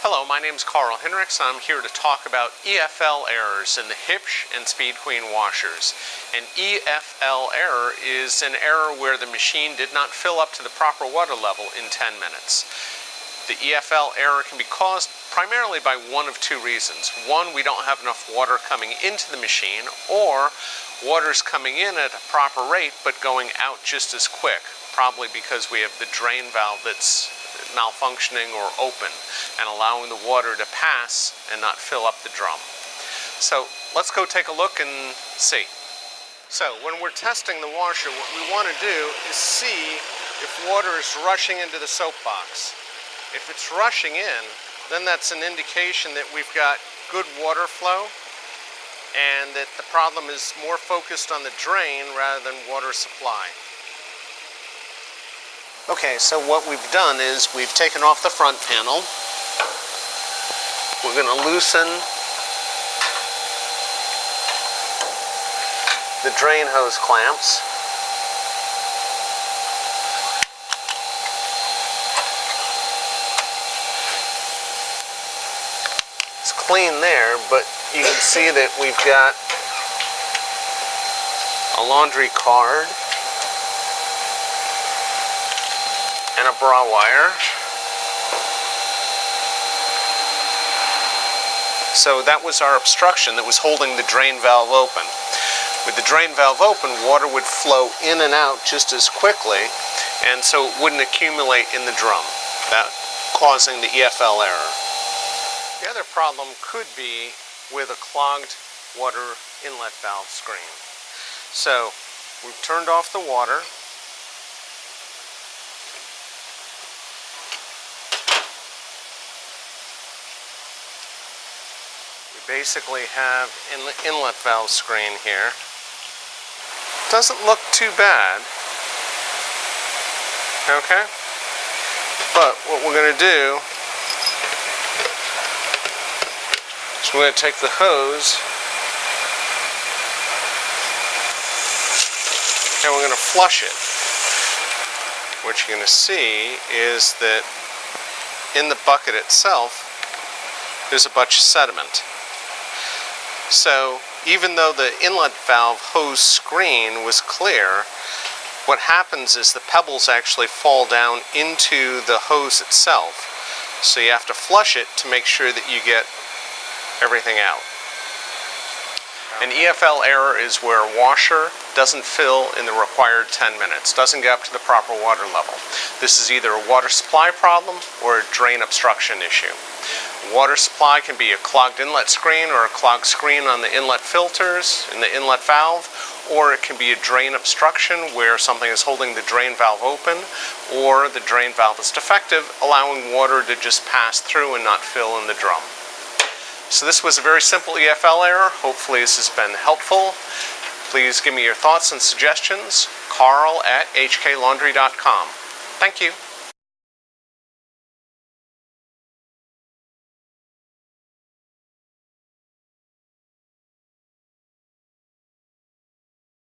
Hello, my name is Carl Hinrichs. I'm here to talk about EFL errors in the hitch and speed queen washers. An EFL error is an error where the machine did not fill up to the proper water level in 10 minutes. The EFL error can be caused primarily by one of two reasons. One, we don't have enough water coming into the machine, or water's coming in at a proper rate but going out just as quick, probably because we have the drain valve that's malfunctioning or open and allowing the water to pass and not fill up the drum. So let's go take a look and see. So when we're testing the washer, what we want to do is see if water is rushing into the soap box. If it's rushing in, then that's an indication that we've got good water flow and that the problem is more focused on the drain rather than water supply. Okay, so what we've done is we've taken off the front panel. We're going to loosen the drain hose clamps. It's clean there, but you can see that we've got a laundry card and a bra wire. So that was our obstruction that was holding the drain valve open. With the drain valve open, water would flow in and out just as quickly, and so it wouldn't accumulate in the drum, that causing the EFL error. The other problem could be with a clogged water inlet valve screen. So we've turned off the water. Basically have inlet valve screen here. Doesn't look too bad. Okay? But what we're going to do is we're going to take the hose and we're going to flush it. What you're going to see is that in the bucket itself there's a bunch of sediment. So even though the inlet valve hose screen was clear, what happens is the pebbles actually fall down into the hose itself. So you have to flush it to make sure that you get everything out. An EFL error is where a washer doesn't fill in the required 10 minutes, doesn't get up to the proper water level. This is either a water supply problem or a drain obstruction issue. Water supply can be a clogged inlet screen or a clogged screen on the inlet filters in the inlet valve, or it can be a drain obstruction where something is holding the drain valve open, or the drain valve is defective, allowing water to just pass through and not fill in the drum. So this was a very simple EFL error. Hopefully this has been helpful. Please give me your thoughts and suggestions. Carl@hklaundry.com. Thank you.